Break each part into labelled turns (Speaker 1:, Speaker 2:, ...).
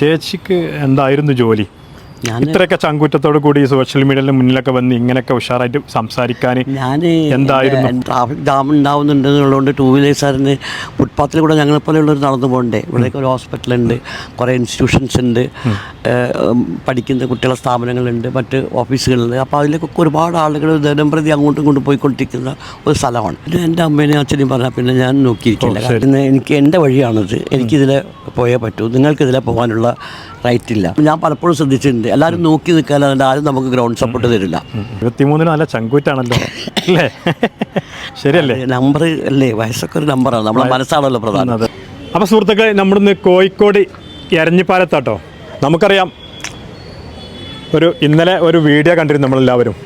Speaker 1: ചേച്ചിക്ക് എന്തായിരുന്നു ജോലി? ഇത്രയൊക്കെ ചങ്കൂറ്റത്തോടു കൂടി സോഷ്യൽ മീഡിയയുടെ മുന്നിലൊക്കെ വന്ന് ഇങ്ങനെയൊക്കെ ഉഷാറായിട്ട് സംസാരിക്കാൻ എന്തായിരുന്നു?
Speaker 2: ട്രാഫിക് ജാം ഉണ്ടാവുന്നുണ്ടെന്നുള്ളതുകൊണ്ട് ടൂ വീലേഴ്സാറിന് ഫുട്പാത്തിൽ കൂടെ ഞങ്ങളെപ്പോലെയുള്ളവർ നടന്നു പോകണ്ടേ. ഇവിടേക്ക് ഒരു ഹോസ്പിറ്റലുണ്ട്, കുറേ ഇൻസ്റ്റിറ്റ്യൂഷൻസ് ഉണ്ട്, പഠിക്കുന്ന കുട്ടികളുടെ സ്ഥാപനങ്ങളുണ്ട്, മറ്റ് ഓഫീസുകളുണ്ട്. അപ്പോൾ അതിലേക്കൊക്കെ ഒരുപാട് ആളുകൾ ദിനം പ്രതി അങ്ങോട്ടും ഇങ്ങോട്ടും പോയിക്കൊണ്ടിരിക്കുന്ന ഒരു സ്ഥലമാണ്. പിന്നെ എൻ്റെ അമ്മേനെയും അച്ഛനെയും പറഞ്ഞാൽ പിന്നെ ഞാൻ നോക്കിയിരിക്കില്ല. കാരണം എനിക്ക് എൻ്റെ വഴിയാണിത്, എനിക്കിതിലെ പോയേ പറ്റൂ, നിങ്ങൾക്കിതിലെ പോകാനുള്ള റൈറ്റ് ഇല്ല. ഞാൻ പലപ്പോഴും ശ്രദ്ധിച്ചിട്ടുണ്ട്, എല്ലാവരും നോക്കി നിൽക്കാൻ അതുകൊണ്ട് ആരും നമുക്ക് ഗ്രൗണ്ട് സപ്പോർട്ട് തരില്ല.
Speaker 1: 23 നല്ല ചങ്കൂറ്റാണല്ലോ അല്ലേ? ശരിയല്ലേ?
Speaker 2: നമ്പർ അല്ലേ, വയസ്സൊക്കെ ഒരു നമ്പറാണ്, നമ്മളെ മനസ്സാണല്ലോ പ്രധാനം.
Speaker 1: അപ്പോൾ സുഹൃത്തുക്കളെ, നമ്മളിന്ന് കോഴിക്കോട് എരഞ്ഞിപ്പാലത്താട്ടോ. നമുക്കറിയാം, ഇന്നലെ ഒരു വീഡിയോ കണ്ടിരുന്നു നമ്മളെല്ലാവരും.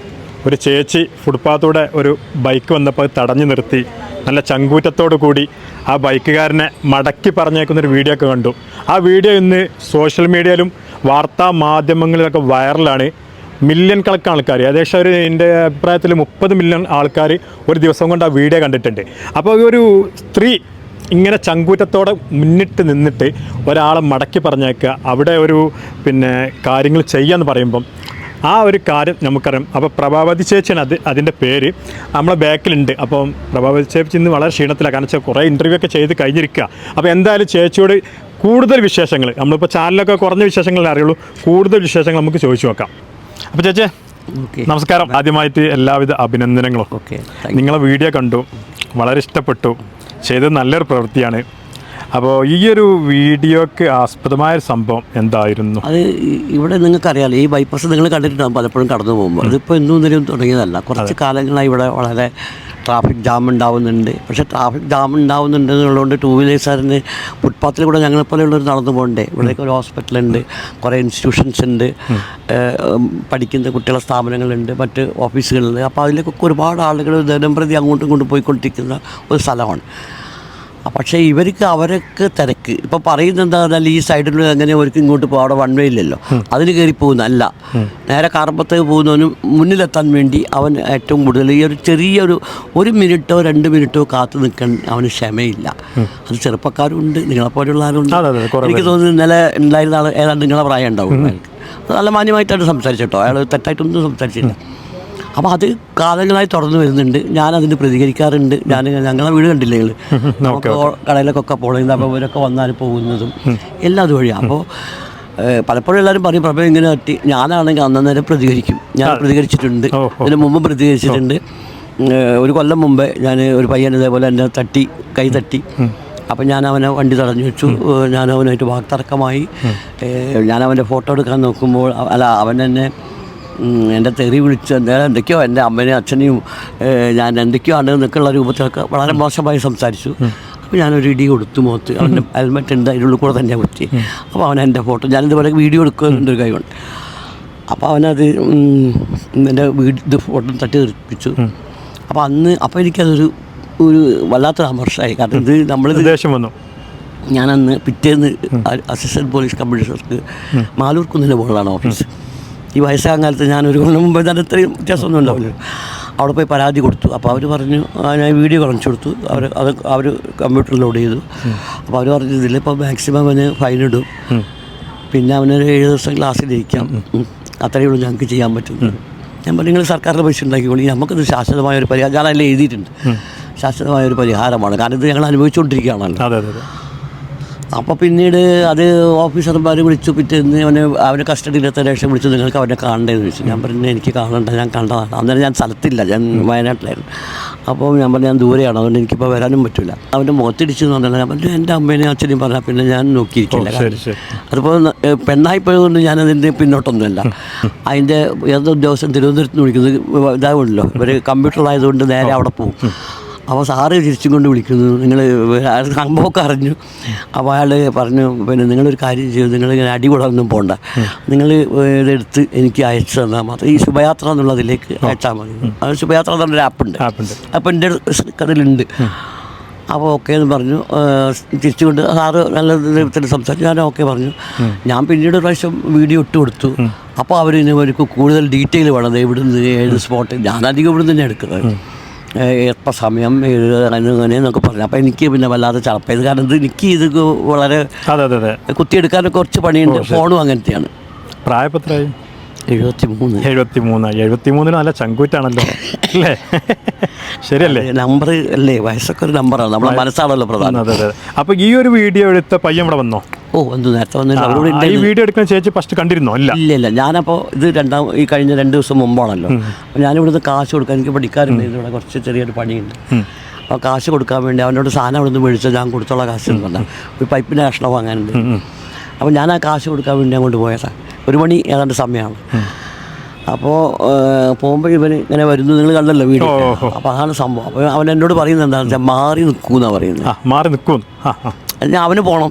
Speaker 1: ഒരു ചേച്ചി ഫുട്പാത്തൂടെ ഒരു ബൈക്ക് വന്നപ്പോൾ തടഞ്ഞു നിർത്തി നല്ല ചങ്കൂറ്റത്തോടു കൂടി ആ ബൈക്കുകാരനെ മടക്കി പറഞ്ഞേക്കുന്നൊരു വീഡിയോ ഒക്കെ കണ്ടു. ആ വീഡിയോ ഇന്ന് സോഷ്യൽ മീഡിയയിലും വാർത്താ മാധ്യമങ്ങളിലൊക്കെ വൈറലാണ്. മില്യൺ കണക്കിന് ആൾക്കാർ, ഏകദേശം എൻ്റെ അഭിപ്രായത്തിൽ 30 മില്യൺ ആൾക്കാർ ഒരു ദിവസം കൊണ്ട് ആ വീഡിയോ കണ്ടിട്ടുണ്ട്. അപ്പോൾ ഒരു സ്ത്രീ ഇങ്ങനെ ചങ്കൂറ്റത്തോടെ മുന്നിട്ട് നിന്നിട്ട് ഒരാളെ മടക്കി പറഞ്ഞേക്കുക, അവിടെ കാര്യങ്ങൾ ചെയ്യാന്ന് പറയുമ്പം ആ ഒരു കാര്യം നമുക്കറിയാം. അപ്പോൾ പ്രഭാവതി ചേച്ചിയാണ് അതിൻ്റെ പേര്, നമ്മളെ ബാക്കിലുണ്ട്. അപ്പം പ്രഭാവതി ചേച്ചി ഇന്ന് വളരെ ക്ഷീണത്തിലാണ്, കാരണം വെച്ചാൽ കുറേ ഇൻ്റർവ്യൂ ഒക്കെ ചെയ്ത് കഴിഞ്ഞിരിക്കുക. അപ്പോൾ എന്തായാലും ചേച്ചിയോട് കൂടുതൽ വിശേഷങ്ങൾ, നമ്മളിപ്പോൾ ചാനലൊക്കെ കുറഞ്ഞ വിശേഷങ്ങളെ അറിയുള്ളൂ, കൂടുതൽ വിശേഷങ്ങൾ നമുക്ക് ചോദിച്ചു നോക്കാം. അപ്പോൾ ചേച്ചി നമസ്കാരം. ആദ്യമായിട്ട് എല്ലാവിധ അഭിനന്ദനങ്ങളും. നിങ്ങളെ വീഡിയോ കണ്ടു, വളരെ ഇഷ്ടപ്പെട്ടു, ചെയ്തത് നല്ലൊരു പ്രവൃത്തിയാണ്. അപ്പോൾ ഈ ഒരു വീഡിയോക്ക് ആസ്പദമായൊരു സംഭവം എന്തായിരുന്നു?
Speaker 2: അത് ഇവിടെ നിങ്ങൾക്കറിയാമല്ലോ, ഈ ബൈപ്പാസ് നിങ്ങൾ കണ്ടിട്ടുണ്ടാകും പലപ്പോഴും കടന്നു പോകുമ്പോൾ. അതിപ്പോൾ എന്തൊന്നും തുടങ്ങിയതല്ല, കുറച്ച് കാലങ്ങളായി ഇവിടെ വളരെ ട്രാഫിക് ജാം ഉണ്ടാവുന്നുണ്ട്. പക്ഷേ ട്രാഫിക് ജാം ഉണ്ടാവുന്നുണ്ടെന്നുള്ളതുകൊണ്ട് ടൂ വീലേഴ്സാറിന് ഫുട്പാത്തിൽ കൂടെ ഞങ്ങളെപ്പോലെയുള്ളവർ നടന്നു പോകണ്ടേ. ഇവിടേക്ക് ഒരു ഹോസ്പിറ്റലുണ്ട്, കുറേ ഇൻസ്റ്റിറ്റ്യൂഷൻസ് ഉണ്ട്, പഠിക്കുന്ന കുട്ടികളുടെ സ്ഥാപനങ്ങളുണ്ട്, മറ്റ് ഓഫീസുകളുണ്ട്. അപ്പോൾ അതിലേക്കൊക്കെ ഒരുപാട് ആളുകൾ ദിനം പ്രതി അങ്ങോട്ടും ഇങ്ങോട്ടും പോയിക്കൊണ്ടിരിക്കുന്ന ഒരു സ്ഥലമാണ്. പക്ഷേ അവരൊക്കെ തിരക്ക് ഇപ്പോൾ പറയുന്നത് എന്താ പറഞ്ഞാൽ, ഈ സൈഡിൽ എങ്ങനെ അവർക്ക് ഇങ്ങോട്ട് പോകും, അവിടെ വൺ വേ ഇല്ലല്ലോ, അതിന് കയറി പോകുന്നതല്ല, നേരെ കാർപ്പത്തേക്ക് പോകുന്നവനും മുന്നിലെത്താൻ വേണ്ടി അവൻ ഏറ്റവും കൂടുതൽ ഈ ഒരു ചെറിയൊരു 1 മിനിറ്റോ 2 മിനിറ്റോ കാത്തു നിൽക്കാൻ അവന് ക്ഷമയില്ല. അത് ചെറുപ്പക്കാരും ഉണ്ട്, നിങ്ങളെപ്പോലെയുള്ള ആരുണ്ട്. എനിക്ക് തോന്നുന്നു ഇന്നലെ ഉണ്ടായിരുന്ന ആൾ ഏതാണ്ട് നിങ്ങളെ പ്രായം ഉണ്ടാവും. നല്ല മാന്യമായിട്ടാണ് സംസാരിച്ചിട്ടോ, അയാൾ തെറ്റായിട്ടൊന്നും സംസാരിച്ചില്ല. അപ്പോൾ അത് കാലങ്ങളായി തുടർന്ന് വരുന്നുണ്ട്. ഞാനതിന് പ്രതികരിക്കാറുണ്ട്. ഞങ്ങളെ വീട് കണ്ടില്ലേ, നമുക്ക് കടയിലൊക്കെ പോകണമെങ്കിൽ അപ്പോൾ ഇവരൊക്കെ വന്നാൽ പോകുന്നതും എല്ലാം അതുവഴിയാണ്. അപ്പോൾ പലപ്പോഴും എല്ലാവരും പറയും പ്രഭ ഇങ്ങനെ തട്ടി, ഞാനാണെങ്കിൽ അന്നേരം പ്രതികരിക്കും. ഞാൻ പ്രതികരിച്ചിട്ടുണ്ട്, ഇതിന് മുമ്പ് പ്രതികരിച്ചിട്ടുണ്ട്. ഒരു കൊല്ലം മുമ്പേ ഞാൻ ഒരു പയ്യൻ ഇതേപോലെ എന്നെ കൈ തട്ടി. അപ്പം ഞാൻ അവനെ വണ്ടി തടഞ്ഞു വെച്ചു. ഞാൻ അവനായിട്ട് വാക്തർക്കമായി. ഞാൻ അവൻ്റെ ഫോട്ടോ എടുക്കാൻ നോക്കുമ്പോൾ അവൻ എന്നെ എൻ്റെ തെറി വിളിച്ച് എന്തൊക്കെയോ എൻ്റെ അമ്മേനെയും അച്ഛനെയും ഞാൻ എന്തൊക്കെയോ ആണ് എന്നൊക്കെയുള്ള രൂപത്തിലൊക്കെ വളരെ മോശമായി സംസാരിച്ചു. അപ്പോൾ ഞാനൊരു ഇടി കൊടുത്തു മുഖത്ത്. അവൻ്റെ ഹെൽമെറ്റ് ഉണ്ട്, അതിനുള്ളിൽ കൂടെ തന്നെ കുത്തി. അപ്പോൾ അവൻ എൻ്റെ ഫോട്ടോ, ഞാനിതുപോലെ വീഡിയോ എടുക്കുന്നൊരു കൈകൊണ്ട്. അപ്പോൾ അവനത് എൻ്റെ ഫോട്ടോ തട്ടി തെറിപ്പിച്ചു. അപ്പോൾ എനിക്കതൊരു വല്ലാത്തൊരു അമർഷമായി. കാരണം ഇത് നമ്മളിത് ദേഷ്യം വന്നു. ഞാനന്ന് പിറ്റേന്ന് അസിസ്റ്റൻറ്റ് പോലീസ് കമ്മീഷണർക്ക് മാലൂർ കുന്നിൻ്റെ മുകളിലാണ് ഓഫീസ്. ഈ വയസ്സാകാൻ കാലത്ത് ഞാനൊരു കൊല്ലം മുമ്പ് തന്നെ ഇത്രയും വ്യത്യാസമൊന്നും ഉണ്ടാവില്ല. അവിടെ പോയി പരാതി കൊടുത്തു. അപ്പോൾ അവർ പറഞ്ഞു, ഞാൻ വീഡിയോ കാണിച്ചു കൊടുത്തു. അവർ കമ്പ്യൂട്ടറിൽ ലോഡ് ചെയ്തു. അപ്പോൾ അവർ പറഞ്ഞു, ഇതിലിപ്പോൾ മാക്സിമം അവന് ഫൈനിടും, പിന്നെ അവനൊരു 7 ദിവസം ക്ലാസ്സിലിരിക്കാം, അത്രയേ ഉള്ളൂ ഞങ്ങൾക്ക് ചെയ്യാൻ പറ്റുന്നത്. ഞാൻ പറഞ്ഞു, നിങ്ങൾ സർക്കാരിൻ്റെ പൈസ ഉണ്ടാക്കിക്കോളി, നമുക്കിത് ശാശ്വതമായൊരു പരിഹാരം, ഞാനതിൽ എഴുതിയിട്ടുണ്ട്, ശാശ്വതമായൊരു പരിഹാരമാണ്. കാരണം ഇത് ഞങ്ങൾ അനുഭവിച്ചുകൊണ്ടിരിക്കുകയാണല്ലോ. അപ്പോൾ പിന്നീട് അത് ഓഫീസർമാർ വിളിച്ചു. പിറ്റേന്ന് അവനെ കസ്റ്റഡിയിലെത്താൻ ശേഷം വിളിച്ചു, നിങ്ങൾക്ക് അവനെ കാണേണ്ടതെന്ന് ചോദിച്ചു. ഞാൻ പറഞ്ഞു, എനിക്ക് കാണണ്ട, ഞാൻ കണ്ടതാണ്. അന്നേരം ഞാൻ സ്ഥലത്തില്ല, ഞാൻ വയനാട്ടിലായിരുന്നു. അപ്പോൾ ഞാൻ പറഞ്ഞു, ഞാൻ ദൂരെയാണ്, അതുകൊണ്ട് എനിക്കിപ്പോൾ വരാനും പറ്റില്ല. അവൻ്റെ മുഖത്തിടിച്ചു എന്ന് പറഞ്ഞാൽ ഞാൻ പറഞ്ഞു, എൻ്റെ അമ്മേനെയും അച്ഛനെയും പറഞ്ഞാൽ പിന്നെ ഞാൻ നോക്കിയിരിക്കില്ല. അതുപോലെ പെണ്ണായിപ്പോയതുകൊണ്ട് ഞാനതിൻ്റെ പിന്നോട്ടൊന്നുമല്ല. അതിൻ്റെ ഏതൊരു ഉദ്യോഗസ്ഥൻ തിരുവനന്തപുരത്ത് നിന്ന് വിളിക്കുന്നത് ഇതാവുമല്ലോ, ഇവർ കമ്പ്യൂട്ടറിലായതുകൊണ്ട് നേരെ അവിടെ പോകും. അപ്പോൾ സാറ് തിരിച്ചും കൊണ്ട് വിളിക്കുന്നു, നിങ്ങൾ സംഭവമൊക്കെ അറിഞ്ഞു. അപ്പോൾ അയാൾ പറഞ്ഞു, പിന്നെ നിങ്ങളൊരു കാര്യം ചെയ്തു, നിങ്ങളിങ്ങനെ അടികൂടാനൊന്നും പോകണ്ട, നിങ്ങൾ ഇതെടുത്ത് എനിക്ക് അയച്ചു തന്നാൽ മാത്രം, ഈ ശുഭയാത്ര എന്നുള്ളതിലേക്ക് അയച്ചാൽ മതി. അത് ശുഭയാത്ര എന്ന് പറഞ്ഞൊരു ആപ്പുണ്ട്. അപ്പോൾ എൻ്റെ അതിലുണ്ട്. അപ്പോൾ ഓക്കെ എന്ന് പറഞ്ഞു. തിരിച്ചുകൊണ്ട് സാറ് നല്ല വിധത്തിൽ സംസാരിച്ചു. ഞാൻ ഓക്കെ പറഞ്ഞു. ഞാൻ പിന്നീട് ഒരു പ്രാവശ്യം വീഡിയോ ഇട്ട് കൊടുത്തു. അപ്പോൾ അവർക്ക് കൂടുതൽ ഡീറ്റെയിൽ വേണം, ഇവിടുന്ന് ഏത് സ്പോട്ട്. ഞാനധികം ഇവിടുന്ന് തന്നെ എടുക്കുന്നത്. എപ്പോൾ സമയം അങ്ങനെ എന്നൊക്കെ പറഞ്ഞു. അപ്പോൾ എനിക്ക് പിന്നെ വല്ലാതെ ചടപ്പായത്. കാരണം എനിക്ക് ഇത് വളരെ കുത്തിയെടുക്കാനൊക്കെ കുറച്ച് പണിയുണ്ട്. ഫോണും അങ്ങനത്തെയാണ്.
Speaker 1: പ്രായപത്രായി
Speaker 2: 73
Speaker 1: നല്ല ചങ്കൂറ്റാണല്ലോ അല്ലേ? ശരിയല്ലേ?
Speaker 2: നമ്പർ അല്ലേ, വയസ്സൊക്കെ ഒരു നമ്പറാണ്, നമ്മളെ മനസ്സാണല്ലോ പ്രധാനം.
Speaker 1: അതെ. അപ്പോൾ ഈ ഒരു വീഡിയോ എടുത്ത പയ്യൻ ഇവിടെ വന്നോ?
Speaker 2: എന്ത് നേരത്തെ വന്നില്ല.
Speaker 1: ഈ വീഡിയോ എടുക്കുന്ന ചേച്ചി ഫസ്റ്റ് കണ്ടിരുന്നോ?
Speaker 2: ഇല്ല. ഞാനപ്പോൾ ഇത് ഈ കഴിഞ്ഞ 2 ദിവസം മുമ്പാണല്ലോ. അപ്പോൾ ഞാനിവിടുന്ന് കാശ് കൊടുക്കാൻ, എനിക്ക് പഠിക്കാറുണ്ട്, ഇവിടെ കുറച്ച് ചെറിയൊരു പണിയുണ്ട്. അപ്പോൾ കാശ് കൊടുക്കാൻ വേണ്ടി അവനോട് സാധനം അവിടെ നിന്ന് മേടിച്ചാൽ ഞാൻ കൊടുത്തുള്ള കാശ് എന്ന് പറഞ്ഞാൽ ഒരു പൈപ്പിൻ്റെ കഷ്ണം വാങ്ങാനുണ്ട്. അപ്പോൾ ഞാൻ ആ കാശ് കൊടുക്കാൻ വേണ്ടി അങ്ങോട്ട് പോയതാണ്. 1 മണി ഏതാണ്ട് സമയമാണ്. അപ്പോൾ പോകുമ്പോൾ ഇവന് ഇങ്ങനെ വരുന്നു, നിങ്ങൾ കണ്ടല്ലോ വീഡിയോ. അപ്പോൾ അതാണ് സംഭവം. അപ്പോൾ അവൻ എന്നോട് പറയുന്നത് എന്താണെന്ന് വെച്ചാൽ മാറി നിൽക്കൂന്നാണ് പറയുന്നത്.
Speaker 1: മാറി നിൽക്കും.
Speaker 2: ഞാൻ അവന് പോകണം,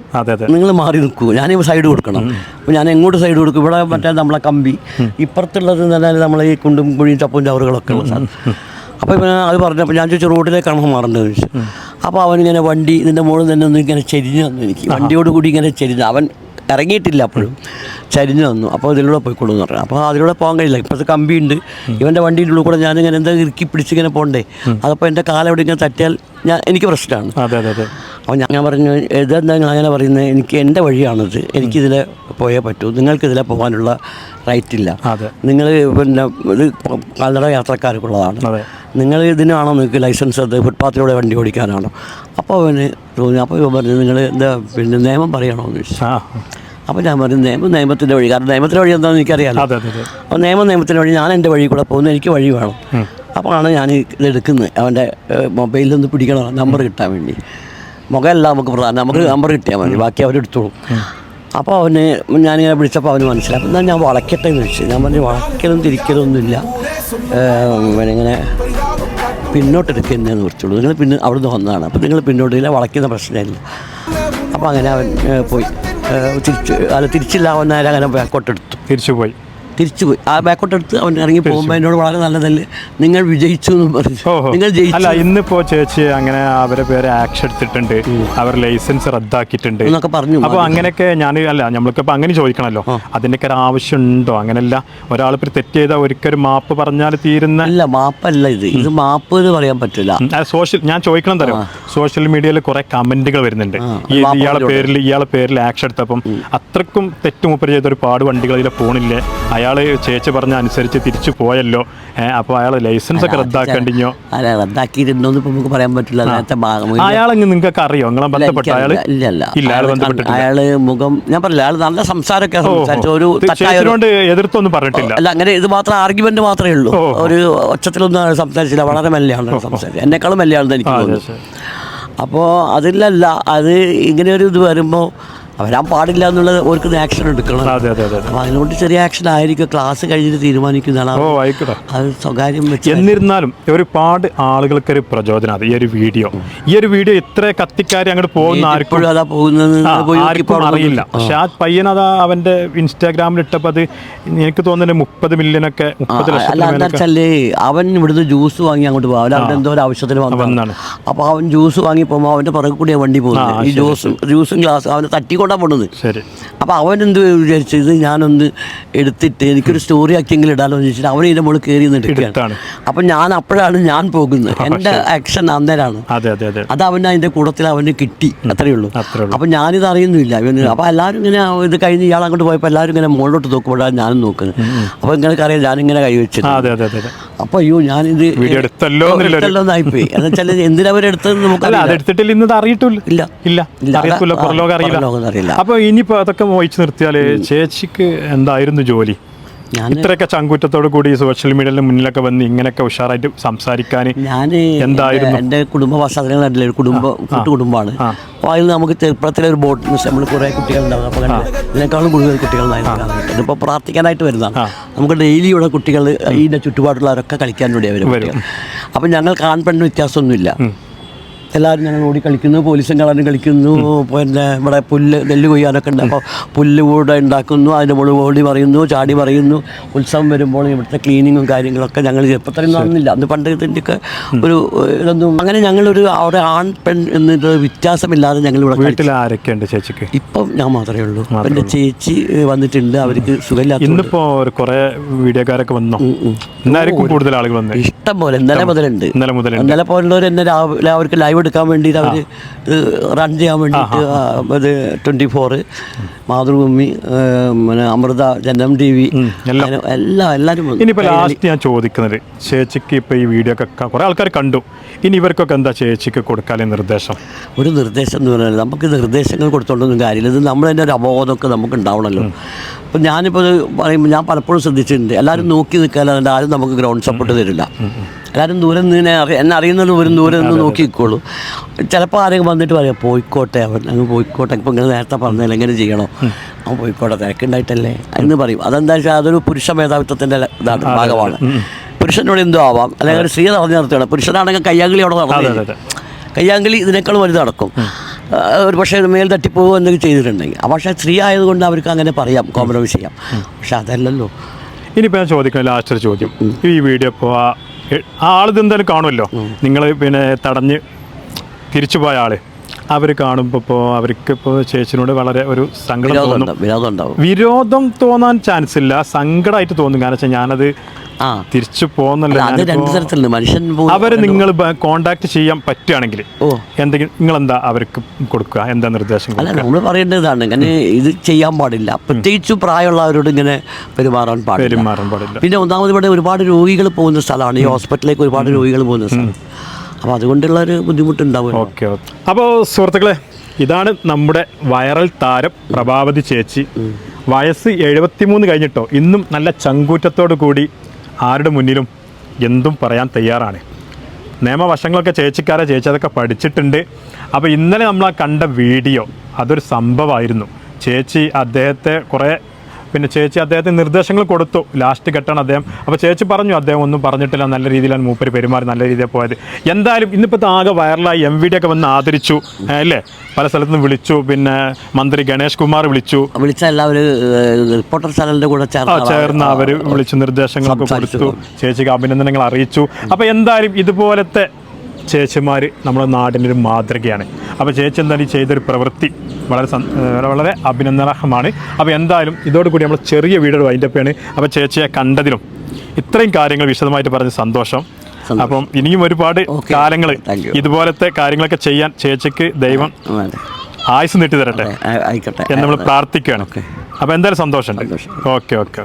Speaker 2: നിങ്ങൾ മാറി നിൽക്കൂ, ഞാൻ സൈഡ് കൊടുക്കണം. അപ്പോൾ ഞാൻ എങ്ങോട്ട് സൈഡ് കൊടുക്കും? ഇവിടെ മറ്റേ നമ്മളെ കമ്പി, ഇപ്പുറത്തുള്ളത് എന്ന് പറഞ്ഞാൽ നമ്മളെ ഈ കുണ്ടും കുഴിയും ചപ്പും ചവറുകളൊക്കെ ഉള്ള സ്ഥലം. അപ്പോൾ ഇവൻ അത് പറഞ്ഞപ്പോൾ ഞാൻ ചോദിച്ചു റോഡിലേക്കാണോ മാറേണ്ടത് ചോദിച്ചു. അപ്പോൾ അവനിങ്ങനെ വണ്ടി ഇതിൻ്റെ മുകളിൽ തന്നെ ഒന്ന് ഇങ്ങനെ ചെരിഞ്ഞു വന്നു. എനിക്ക് വണ്ടിയോട് കൂടി ഇങ്ങനെ ചെരിഞ്ഞു, അവൻ ഇറങ്ങിയിട്ടില്ല അപ്പോഴും, ചരിഞ്ഞു വന്നു. അപ്പോൾ അതിലൂടെ പോയിക്കോളൂ എന്ന് പറഞ്ഞു. അപ്പോൾ അതിലൂടെ പോകാൻ കഴിയില്ല, ഇപ്പോഴത്തെ കമ്പിയുണ്ട്. ഇവൻ്റെ വണ്ടീൻ്റെ ഉള്ളിൽ കൂടെ ഞാനിങ്ങനെ എന്താ ഇറുക്കി പിടിച്ചിങ്ങനെ പോകണ്ടേ. അതപ്പോൾ എൻ്റെ കാലെവിടെ ഇങ്ങനെ തട്ടിയാൽ എനിക്ക് പ്രശ്നമാണ്. അപ്പോൾ ഞാൻ പറഞ്ഞു, ഇതെന്താ നിങ്ങൾ അങ്ങനെ പറയുന്നത്? എനിക്ക് എൻ്റെ വഴിയാണിത്, എനിക്കിതിലെ പോയേ പറ്റൂ, നിങ്ങൾക്കിതിലെ പോകാനുള്ള റൈറ്റ് ഇല്ല. നിങ്ങൾ പിന്നെ ഇത് കാൽനട യാത്രക്കാർക്കുള്ളതാണ്, നിങ്ങൾ ഇതിനാണോ നിങ്ങൾക്ക് ലൈസൻസ്? അത് ഫുട്പാത്തിലൂടെ വണ്ടി ഓടിക്കാനാണോ? അപ്പോൾ അവന് തോന്നി. അപ്പോൾ ഇവൻ പറഞ്ഞു, നിങ്ങൾ എന്താ പിന്നെ നിയമം പറയണോ എന്ന് ചോദിച്ചു. അപ്പോൾ ഞാൻ പറഞ്ഞു നിയമത്തിൻ്റെ വഴി, കാരണം നിയമത്തിൻ്റെ വഴി എന്താണെന്ന് എനിക്കറിയാമല്ലോ. അപ്പോൾ നിയമത്തിൻ്റെ വഴി, ഞാൻ എൻ്റെ വഴി കൂടെ പോകുന്നു, എനിക്ക് വഴി വേണം. അപ്പോഴാണ് ഞാൻ ഇതെടുക്കുന്നത്. അവൻ്റെ മൊബൈലിലൊന്ന് പിടിക്കണം, നമ്പർ കിട്ടാൻ വേണ്ടി. മുഖമല്ല നമുക്ക് പ്രധാനം, നമുക്ക് നമ്പർ കിട്ടിയാൽ മതി, ബാക്കി അവരെടുത്തോളും. അപ്പോൾ അവന് ഞാനിങ്ങനെ വിളിച്ചപ്പോൾ അവന് മനസ്സിലായി. അപ്പോൾ എന്നാൽ ഞാൻ വളയ്ക്കട്ടെ എന്ന് വെച്ചു. ഞാൻ പറഞ്ഞു വളയ്ക്കലും തിരിക്കലൊന്നുമില്ല, ഇങ്ങനെ പിന്നോട്ടെടുക്കുന്നതെന്ന് വിളിച്ചോളൂ, നിങ്ങൾ പിന്നെ അവിടുന്ന് വന്നതാണ്, അപ്പോൾ നിങ്ങൾ പിന്നോട്ടില്ല, വളയ്ക്കുന്ന പ്രശ്നമില്ല. അപ്പോൾ അങ്ങനെ അവൻ പോയി. തിരിച്ചില്ല, അവൻ നേരെ അങ്ങനെ ബാക്കോട്ടെടുത്തു, തിരിച്ചുപോയി. ആ ബാക്കോട്ടെടുത്ത് അവൻ ഇറങ്ങി പോകുമ്പോൾ എന്നോട് വളരെ നല്ലതല്ലേ, നിങ്ങൾ വിജയിച്ചു എന്ന് പറഞ്ഞു. നിങ്ങൾ ജയിച്ചു.
Speaker 1: അല്ല, ഇന്നിപ്പോ ചേച്ചി അങ്ങനെ അവരെ പേര് ആക്ഷൻ എടുത്തിട്ടുണ്ട്, അവർ ലൈസൻസ് റദ്ദാക്കിയിട്ടുണ്ട് എന്നൊക്കെ പറഞ്ഞു. അപ്പോൾ അങ്ങനെയൊക്കെ നമ്മൾക്കിപ്പോൾ അങ്ങനെ ചോദിക്കണമല്ലോ, അതിൻ്റെയൊക്കെ ഒരു ആവശ്യമുണ്ടോ? അങ്ങനെയല്ല, ഒരാളിപ്പോൾ തെറ്റ് ചെയ്താൽ ഒരിക്കലും മാപ്പ് പറഞ്ഞാൽ തീരുന്ന
Speaker 2: അല്ല, മാപ്പല്ല ഇത് മാപ്പ് എന്ന് പറയാൻ പറ്റില്ല.
Speaker 1: ഞാൻ ചോദിക്കണം തരാം, സോഷ്യൽ മീഡിയയിൽ കുറെ കമന്റുകൾ വരുന്നുണ്ട്, ഇയാളെ പേരിൽ ആക്ഷൻ എടുത്തപ്പം അത്രക്കും തെറ്റുമുപ്പര് ചെയ്ത ഒരുപാട് വണ്ടികൾ ഇതിലെ പോണില്ലേ, അയാൾ ചേച്ചി പറഞ്ഞ അനുസരിച്ച് തിരിച്ചു പോയല്ലോ, അപ്പോൾ അയാൾ ലൈസൻസ് ഒക്കെ റദ്ദാക്കണ്ടിഞ്ഞോ?
Speaker 2: റദ്ദാക്കിയിട്ടുണ്ടോന്ന് ഇപ്പൊ നമുക്ക് പറയാൻ പറ്റില്ല.
Speaker 1: അയാളെ നിങ്ങൾക്ക് അറിയോ? നിങ്ങളെ ബന്ധപ്പെട്ട അയാള്?
Speaker 2: അയാള് മുഖം ഞാൻ പറഞ്ഞില്ല, അയാൾ നല്ല സംസാരമൊക്കെ സംസാരിച്ചു, ഒരു
Speaker 1: എതിർത്തൊന്നും പറഞ്ഞിട്ടില്ല.
Speaker 2: അല്ല, അങ്ങനെ ഇത് മാത്രം ആർഗ്യുമെന്റ് മാത്രമേ ഉള്ളൂ, ഒരു ഒച്ചത്തിലൊന്നും സംസാരിച്ചില്ല, വളരെ മെല്ലെയാണ് സംസാരിച്ചത്, എന്നെക്കാളും മെല്ലെയാണെന്ന് എനിക്ക് തോന്നുന്നു. അപ്പോൾ അതിലല്ല, അത് ഇങ്ങനെ ഒരു ഇത് വരുമ്പോൾ വരാൻ പാടില്ല എന്നുള്ളത് അവർക്ക് ആക്ഷൻ എടുക്കണം. അപ്പോൾ അതിനോട് ചെറിയ ആക്ഷൻ ആയിരിക്കും, ക്ലാസ് കഴിഞ്ഞിട്ട് തീരുമാനിക്കുന്നതാണ്. അത് സ്വകാര്യം വെച്ച്.
Speaker 1: എന്നിരുന്നാലും ഒരുപാട് ആളുകൾക്കൊരു പ്രചോദനം ഈ ഒരു വീഡിയോ ഇത്ര കത്തിക്കാരി അങ്ങോട്ട് പോകുന്ന
Speaker 2: ആർക്കും അതാ പോകുന്നത്
Speaker 1: അറിയില്ല. പക്ഷെ ആ പയ്യനതാ അവന്റെ ഇൻസ്റ്റാഗ്രാമിൽ ഇട്ടപ്പോൾ അത് എനിക്ക് തോന്നുന്നത് 30 മില്യനൊക്കെ 30 ലക്ഷം.
Speaker 2: അവൻ ഇവിടുന്ന് ജ്യൂസ് വാങ്ങി അങ്ങോട്ട് പോകും, അവൻ എന്തോ ഒരു ആവശ്യത്തിന് വന്നതാണ്. അപ്പോൾ അവൻ ജ്യൂസ് വാങ്ങി പോകുമ്പോൾ അവന്റെ പുറകെ കൂടിയാണ് വണ്ടി പോകുന്നത്. ഈ ജ്യൂസും ഗ്ലാസ് അവനെ തട്ടി പോണത്. അപ്പോൾ അവൻ എന്ത് വിചാരിച്ചു, ഇത് ഞാനൊന്ന് എടുത്തിട്ട് എനിക്കൊരു സ്റ്റോറി ആക്കിയെങ്കിലും ഇടാലോ എന്ന് ചോദിച്ചിട്ട് അവൻ ഇതിൻ്റെ മുകളിൽ കയറി എടുക്കുകയാണ്. അപ്പം അപ്പോഴാണ് ഞാൻ പോകുന്നത്, എൻ്റെ ആക്ഷൻ അന്നേരമാണ്. അത് അവൻ അതിൻ്റെ കൂട്ടത്തിൽ അവന് കിട്ടി, അത്രയേ ഉള്ളൂ. അപ്പം ഞാനിത് അറിയുന്നില്ല ഇവന്. അപ്പോൾ എല്ലാവരും ഇങ്ങനെ ഇത് കഴിഞ്ഞ് ഇയാൾ അങ്ങോട്ട് പോയപ്പോൾ എല്ലാവരും ഇങ്ങനെ മുകളിലോട്ട് നോക്കുമ്പോഴാണ് ഞാനും നോക്കുന്നത്. അപ്പോൾ നിങ്ങൾക്കറിയാം ഞാനിങ്ങനെ കൈവച്ചിട്ട്, അപ്പോൾ അയ്യോ ഞാനിത് എടുത്തല്ലോന്നായിപ്പോയി. എന്ന് വെച്ചാൽ എന്തിനവരെടുത്തത് നമുക്ക് അറിയില്ല.
Speaker 1: അപ്പോൾ ഇനിയിപ്പോൾ അതൊക്കെ വഹിച്ചു നിർത്തിയാൽ ചേച്ചിക്ക് എന്തായിരുന്നു ജോലി? ഇത്രയൊക്കെ ചങ്കൂറ്റത്തോടു കൂടി സോഷ്യൽ മീഡിയയുടെ മുന്നിലൊക്കെ വന്ന് ഇങ്ങനെയൊക്കെ ഉഷാറായിട്ട് സംസാരിക്കാൻ എന്തായിരുന്നു?
Speaker 2: എൻ്റെ കുടുംബ പശ്ചാത്തലങ്ങളല്ല, ഒരു കൂട്ടുകുടുംബമാണ്. അപ്പോൾ അതിൽ നമുക്ക് ചെറുപ്പത്തിലൊരു ബോട്ട് നമ്മൾ കുറേ കുട്ടികളുണ്ടാവും. അപ്പോൾ ഇതിനേക്കാളും കൂടുതൽ കുട്ടികളായിരിക്കും. ഇതിപ്പോൾ പ്രാർത്ഥിക്കാനായിട്ട് വരുന്നതാണ്. നമുക്ക് ഡെയിലി ഇവിടെ കുട്ടികൾ ഇതിൻ്റെ ചുറ്റുപാടുള്ളവരൊക്കെ കളിക്കാൻ വേണ്ടി വരും. അപ്പം ഞങ്ങൾ ആൺപെണ്ണ് വ്യത്യാസമൊന്നുമില്ല. എല്ലാവരും ഞങ്ങൾ ഓടി കളിക്കുന്നു, പോലീസും കളറും കളിക്കുന്നു. പിന്നെ ഇവിടെ പുല്ല് നെല്ല് കൊയ്യാനൊക്കെ ഉണ്ട്, അപ്പോൾ പുല്ല് കൂടെ ഉണ്ടാക്കുന്നു, അതിൻ്റെ മുകളിൽ ഓടി പറയുന്നു, ചാടി പറയുന്നു. ഉത്സവം വരുമ്പോൾ ഇവിടുത്തെ ക്ലീനിങ്ങും കാര്യങ്ങളൊക്കെ ഞങ്ങൾ ചെറുപ്പത്തിലൊന്നും നടന്നില്ല. അന്ന് പണ്ട് ഇതിൻ്റെയൊക്കെ ഒരു ഇതൊന്നും അങ്ങനെ ഞങ്ങളൊരു അവിടെ ആൺ പെൺ എന്നിട്ട് വ്യത്യാസമില്ലാതെ ഞങ്ങൾ ഇവിടെ
Speaker 1: വീട്ടിൽ ആരൊക്കെയുണ്ട് ചേച്ചിക്ക്?
Speaker 2: ഇപ്പം ഞാൻ മാത്രമേ ഉള്ളൂ. എൻ്റെ ചേച്ചി വന്നിട്ടുണ്ട്, അവർക്ക് സുഖമില്ലാത്ത.
Speaker 1: ഇന്നിപ്പോ കുറെ വീഡിയോക്കാരൊക്കെ വന്നോ? ഇന്നായിരിക്കും കൂടുതൽ ആളുകൾ വന്നത്.
Speaker 2: ഇഷ്ടം പോലെ ഇന്നലെ മുതലുണ്ട്. ഇന്നലെ പോലുള്ളവർ എന്നെ രാവിലെ അവർക്ക് ലൈവ് എടുക്കാൻ വേണ്ടിയിട്ട് അവർ റൺ ചെയ്യാൻ വേണ്ടിയിട്ട് അത് 24 മാതൃഭൂമി, പിന്നെ അമൃത, ജനം TV എല്ലാവരും.
Speaker 1: ഇനിയിപ്പോൾ ലാസ്റ്റ് ഞാൻ ചോദിക്കുന്നത്, ചേച്ചിക്ക് ഇപ്പോൾ ഈ വീഡിയോ ഒക്കെ കുറേ ആൾക്കാർ കണ്ടു, ഇനി ഇവർക്കൊക്കെ എന്താ ചേച്ചിക്ക് കൊടുക്കാനുള്ള നിർദ്ദേശം?
Speaker 2: ഒരു നിർദ്ദേശം എന്ന് പറഞ്ഞാൽ നമുക്ക് നിർദ്ദേശങ്ങൾ കൊടുത്തോണ്ടൊന്നും കാര്യമില്ല. ഇത് നമ്മൾ തന്നെ ഒരു അവബോധമൊക്കെ നമുക്ക് ഉണ്ടാവണമല്ലോ. അപ്പം ഞാനിപ്പോൾ പറയുമ്പോൾ ഞാൻ പലപ്പോഴും ശ്രദ്ധിച്ചിട്ടുണ്ട്, എല്ലാവരും നോക്കി നിൽക്കാതെ ആരും നമുക്ക് ഗ്രൗണ്ട് സപ്പോർട്ട് തരില്ല. എല്ലാവരും ദൂരെ നിന്ന് എന്നെ അറിയുന്നത് ഒരു ദൂരെ നിന്ന് നോക്കി നിൽക്കുള്ളൂ. ചിലപ്പോൾ ആരെങ്കിലും വന്നിട്ട് പറയാം പോയിക്കോട്ടെ, അവൻ അങ്ങ് പോയിക്കോട്ടെ, ഇപ്പം ഇങ്ങനെ നേരത്തെ പറഞ്ഞാൽ എങ്ങനെ ചെയ്യണോ, അവൻ പോയിക്കോട്ടെ, തിരക്കുണ്ടായിട്ടല്ലേ എന്ന് പറയും. അതെന്താ വെച്ചാൽ അതൊരു പുരുഷ മേധാവിത്വത്തിൻ്റെ ഇതാണ്, ഭാഗമാണ്. പുരുഷനോട് എന്തോ ആവാം, അല്ലെങ്കിൽ ഒരു സ്ത്രീ നടന്നു നിർത്തുകയാണ്. പുരുഷനാണെങ്കിൽ കയ്യാങ്കളി അവിടെ നടന്നു, കയ്യാങ്കളി ഇതിനേക്കാൾ വലുത് നടക്കും. ഒരു പക്ഷേ മേൽ തട്ടിപ്പോവുക എന്തെങ്കിലും ചെയ്തിട്ടുണ്ടെങ്കിൽ. പക്ഷേ സ്ത്രീ ആയതുകൊണ്ട് അവർക്ക് അങ്ങനെ പറയാം, കോംപ്രമൈസ് ചെയ്യാം. പക്ഷെ അതല്ലല്ലോ.
Speaker 1: ഇനിയിപ്പോൾ ഞാൻ ചോദിക്കുന്നത് ലാസ്റ്റ് ഒരു ചോദ്യം. ഈ വീഡിയോ ഇപ്പോൾ ആ ആളിത് എന്തായാലും കാണുമല്ലോ, നിങ്ങൾ പിന്നെ തടഞ്ഞ് തിരിച്ചു പോയ ആള്, അവർ കാണുമ്പോൾ ഇപ്പോൾ അവർക്കിപ്പോൾ ചേച്ചിനോട് വളരെ ഒരു സങ്കടം തോന്നും. വിരോധം തോന്നാൻ ചാൻസ് ഇല്ല, സങ്കടമായിട്ട് തോന്നും. കാരണം വെച്ചാൽ ഞാനത് തിരിച്ചു പോകുന്നല്ലോ. അവരെ നിങ്ങൾ കോണ്ടാക്ട് ചെയ്യാൻ പറ്റുകയാണെങ്കിൽ എന്തെങ്കിലും നിങ്ങളെന്താ അവർക്ക് കൊടുക്കുക, എന്താ നിർദ്ദേശം?
Speaker 2: അല്ല, നമ്മൾ പറയേണ്ടതാണ് ഇങ്ങനെ ഇത് ചെയ്യാൻ പാടില്ല, പ്രത്യേകിച്ച് പ്രായമുള്ളവരോട് ഇങ്ങനെ പെരുമാറാൻ പാടില്ല. പിന്നെ ഒന്നാമത് ഇവിടെ ഒരുപാട് രോഗികൾ പോകുന്ന സ്ഥലമാണ്, ഈ ഹോസ്പിറ്റലിലേക്ക് ഒരുപാട് രോഗികൾ പോകുന്ന സ്ഥലം. അപ്പോൾ അതുകൊണ്ടുള്ള ഒരു ബുദ്ധിമുട്ടുണ്ടാവും.
Speaker 1: ഓക്കെ. അപ്പോൾ സുഹൃത്തുക്കളെ, ഇതാണ് നമ്മുടെ വൈറൽ താരം പ്രഭാവതി ചേച്ചി. വയസ്സ് 73 കഴിഞ്ഞിട്ടോ ഇന്നും നല്ല ചങ്കൂറ്റത്തോടു കൂടി ആരുടെ മുന്നിലും എന്തും പറയാൻ തയ്യാറാണ്. നിയമവശങ്ങളൊക്കെ ചേച്ചി അതൊക്കെ പഠിച്ചിട്ടുണ്ട്. അപ്പോൾ ഇന്നലെ നമ്മൾ കണ്ട വീഡിയോ അതൊരു സംഭവമായിരുന്നു. ചേച്ചി അദ്ദേഹത്തിന് നിർദ്ദേശങ്ങൾ കൊടുത്തു. ലാസ്റ്റ് ഘട്ടമാണ് അദ്ദേഹം. അപ്പോൾ ചേച്ചി പറഞ്ഞു അദ്ദേഹം ഒന്നും പറഞ്ഞിട്ടില്ല, നല്ല രീതിയിലാണ് മൂപ്പര് പെരുമാറി, നല്ല രീതിയിൽ പോയത്. എന്തായാലും ഇന്നിപ്പോൾ ആകെ വൈറലായി MVD ഒക്കെ വന്ന് ആദരിച്ചു അല്ലേ, പല സ്ഥലത്തുനിന്ന് വിളിച്ചു. പിന്നെ മന്ത്രി ഗണേഷ് കുമാർ വിളിച്ച എല്ലാവരും
Speaker 2: റിപ്പോർട്ടർ ചാനലിൻ്റെ കൂടെ
Speaker 1: ചേർന്ന് അവർ വിളിച്ചു നിർദ്ദേശങ്ങളൊക്കെ കൊടുത്തു, ചേച്ചിക്ക് അഭിനന്ദനങ്ങൾ അറിയിച്ചു. അപ്പോൾ എന്തായാലും ഇതുപോലത്തെ ചേച്ചിമാർ നമ്മുടെ നാടിനൊരു മാതൃകയാണ്. അപ്പോൾ ചേച്ചി എന്തായാലും ചെയ്തൊരു പ്രവൃത്തി വളരെ അഭിനന്ദനാർഹമാണ്. അപ്പോൾ എന്തായാലും ഇതോടുകൂടി നമ്മൾ ചെറിയ വീഡിയോ വൈൻഡപ്പാണ്. അപ്പോൾ ചേച്ചിയെ കണ്ടതിലും ഇത്രയും കാര്യങ്ങൾ വിശദമായിട്ട് പറഞ്ഞ സന്തോഷം. അപ്പം ഇനിയും ഒരുപാട് കാലങ്ങൾ ഇതുപോലത്തെ കാര്യങ്ങളൊക്കെ ചെയ്യാൻ ചേച്ചിക്ക് ദൈവം ആയുസ് നീട്ടി തരട്ടെ എന്ന് നമ്മൾ പ്രാർത്ഥിക്കുകയാണ്. അപ്പോൾ എന്തായാലും സന്തോഷമുണ്ട്. ഓക്കെ.